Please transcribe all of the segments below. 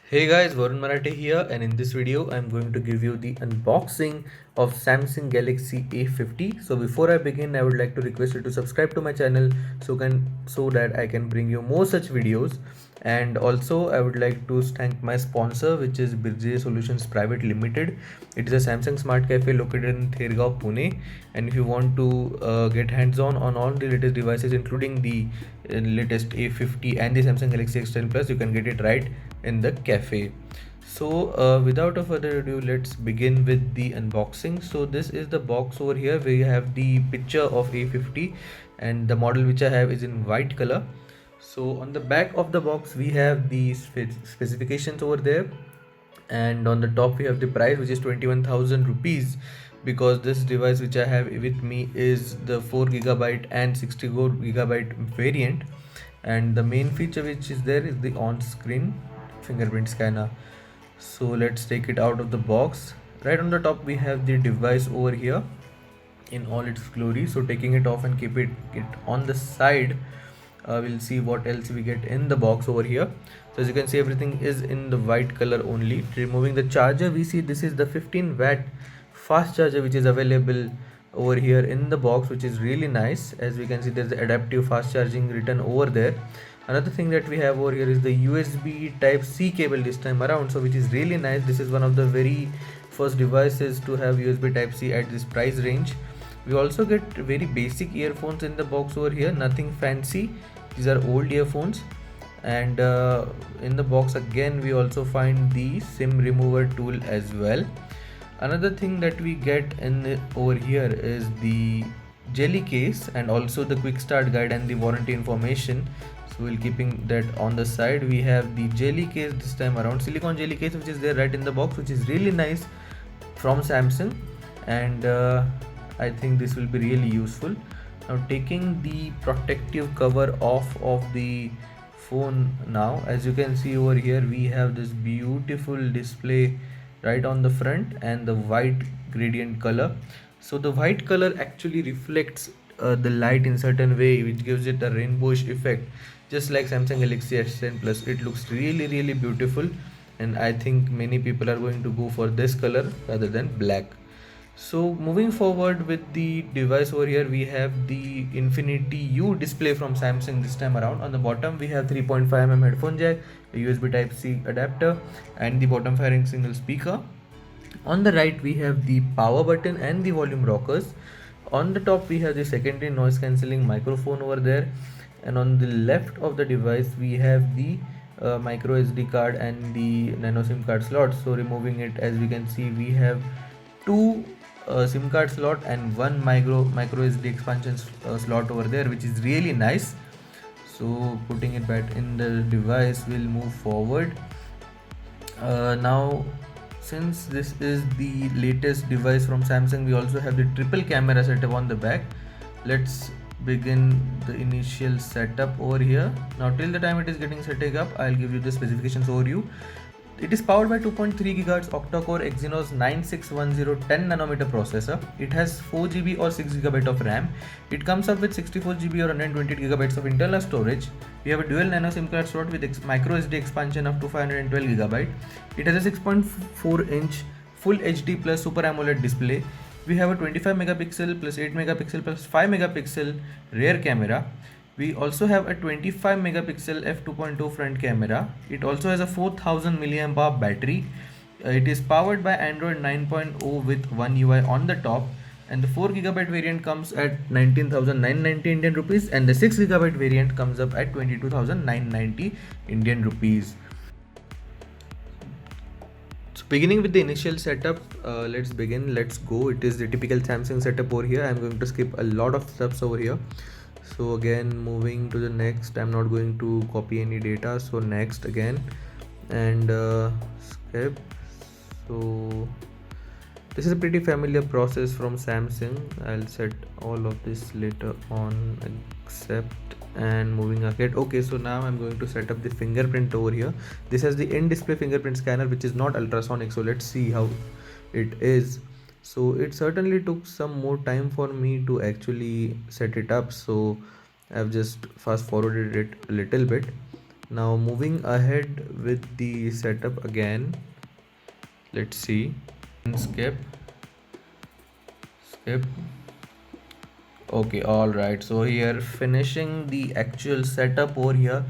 Hey guys, Varun Marathi here, and in this video I'm going to give you the unboxing of Samsung Galaxy A50. So before I begin, I would like to request you to subscribe to my channel so that I can bring you more such videos. And also I would like to thank my sponsor, which is Birje Solutions Private Limited. It is a Samsung Smart Cafe located in Thergaon, Pune. And if you want to get hands-on on all the latest devices, including the latest A50 and the Samsung Galaxy S10 Plus, you can get it right in the cafe. So without a further ado, let's begin with the unboxing. So this is the box over here. We have the picture of A50, and the model which I have is in white color. So on the back of the box we have the specifications over there, and on the top we have the price, which is 21,000 rupees, because this device which I have with me is the 4 GB and 64 GB variant. And the main feature which is there is the on-screen fingerprint scanner. So let's take it out of the box. Right on the top we have the device over here in all its glory. So taking it off and keep it on the side, we'll see what else we get in the box over here. So as you can see, everything is in the white color only. Removing the charger, we see this is the 15 watt fast charger which is available over here in the box, which is really nice. As we can see, there's the adaptive fast charging written over there. Another thing that we have over here is the USB type C cable this time around, so which is really nice. This is one of the very first devices to have USB type C at this price range. We also get very basic earphones in the box over here, nothing fancy. These are old earphones. And in the box again we also find the SIM remover tool as well. Another thing that we get over here is the jelly case, and also the quick start guide and the warranty information. So we'll keeping that on the side. We have the jelly case this time around, silicone jelly case, which is there right in the box, which is really nice from Samsung. And I think this will be really useful. Now taking the protective cover off of the phone, now as you can see over here we have this beautiful display right on the front, and the white gradient color. So the white color actually reflects the light in certain way, which gives it a rainbowish effect, just like Samsung Galaxy S10 Plus. It looks really beautiful, and I think many people are going to go for this color rather than black. So moving forward with the device over here, we have the Infinity U display from Samsung this time around. On the bottom we have 3.5 mm headphone jack, a USB type C adapter, and the bottom fairing single speaker. On the right we have the power button and the volume rockers. On the top we have the secondary noise cancelling microphone over there, and on the left of the device we have the micro SD card and the nano SIM card slot. So removing it, as we can see, we have two SIM card slot and one micro SD expansion slot over there, which is really nice. So putting it back in the device, we'll move forward. Now, since this is the latest device from Samsung, we also have the triple camera setup on the back. Let's begin the initial setup over here. Now till the time it is getting setting up, I'll give you the specifications overview. It is powered by 2.3 GHz octa-core Exynos 9610 10 nanometer processor. It has 4 GB or 6 GB of RAM. It comes up with 64 GB or 128 GB of internal storage. We have a dual nano SIM card slot with micro SD expansion up to 512 GB. It has a 6.4-inch Full HD plus Super AMOLED display. We have a 25 megapixel plus 8 megapixel plus 5 megapixel rear camera. We also have a 25 megapixel f2.2 front camera. It also has a 4000 mAh battery. It is powered by Android 9.0 with One UI on the top, and the 4 GB variant comes at 19,990 Indian rupees, and the 6 GB variant comes up at 22,990 Indian rupees. So beginning with the initial setup, let's begin. Let's go. It is the typical Samsung setup over here. I'm going to skip a lot of steps over here. So again, moving to the next, I'm not going to copy any data. So next again, and skip. So this is a pretty familiar process from Samsung. I'll set all of this later on. Accept, and moving ahead. Okay, so now I'm going to set up the fingerprint over here. This has the in-display fingerprint scanner, which is not ultrasonic. So let's see how it is. So it certainly took some more time for me to actually set it up, so I've just fast forwarded it a little bit. Now moving ahead with the setup again, let's see. Skip. Okay, all right, so here finishing the actual setup over here.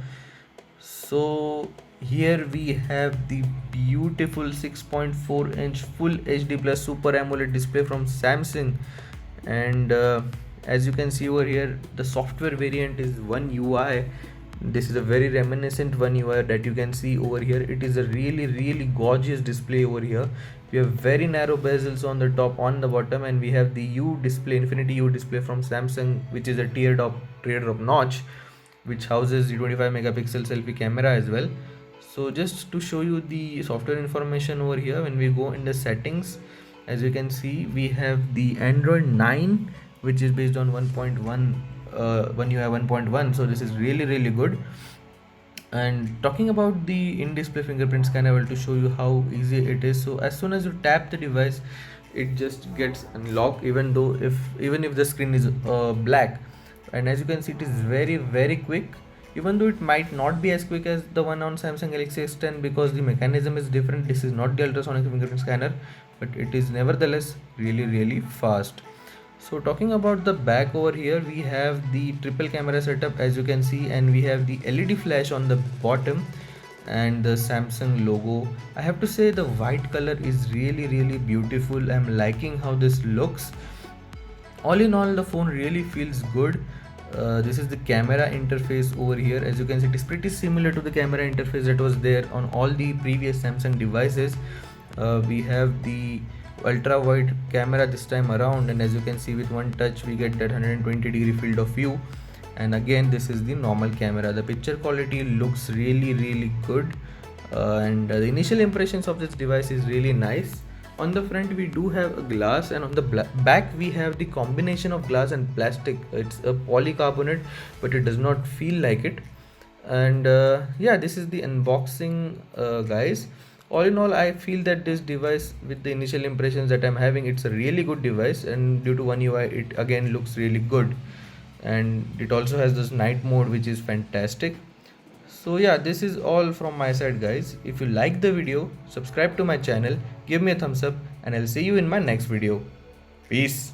So here we have the beautiful 6.4-inch full HD plus super AMOLED display from Samsung, and as you can see over here, the software variant is One UI. This is a very reminiscent One UI that you can see over here. It is a really gorgeous display over here. We have very narrow bezels on the top, on the bottom, and we have the U display, Infinity U display from Samsung, which is a teardrop notch, which houses the 25 megapixel selfie camera as well. So just to show you the software information over here, when we go in the settings, as you can see, we have the Android 9, which is based on 1.1, One UI 1.1. So this is really good. And talking about the in-display fingerprint scanner, I will to show you how easy it is. So as soon as you tap the device, it just gets unlocked, even if the screen is black. And as you can see, it is very quick, even though it might not be as quick as the one on Samsung Galaxy S10 because the mechanism is different. This is not the ultrasonic fingerprint scanner, but it is nevertheless really fast. So talking about the back over here, we have the triple camera setup, as you can see, and we have the LED flash on the bottom and the Samsung logo. I have to say the white color is really beautiful. I'm liking how this looks. All in all, the phone really feels good. This is the camera interface over here. As you can see, it is pretty similar to the camera interface that was there on all the previous Samsung devices. We have the ultra wide camera this time around, and as you can see, with one touch we get that 120-degree field of view. And again, this is the normal camera. The picture quality looks really good, and the initial impressions of this device is really nice. On the front we do have a glass, and on the back we have the combination of glass and plastic. It's a polycarbonate, but it does not feel like it. And yeah, this is the unboxing, guys. All in all, I feel that this device, with the initial impressions that I'm having, it's a really good device, and due to One UI, it again looks really good. And it also has this night mode, which is fantastic. So yeah, this is all from my side, guys. If you like the video, subscribe to my channel, give me a thumbs up, and I'll see you in my next video. Peace.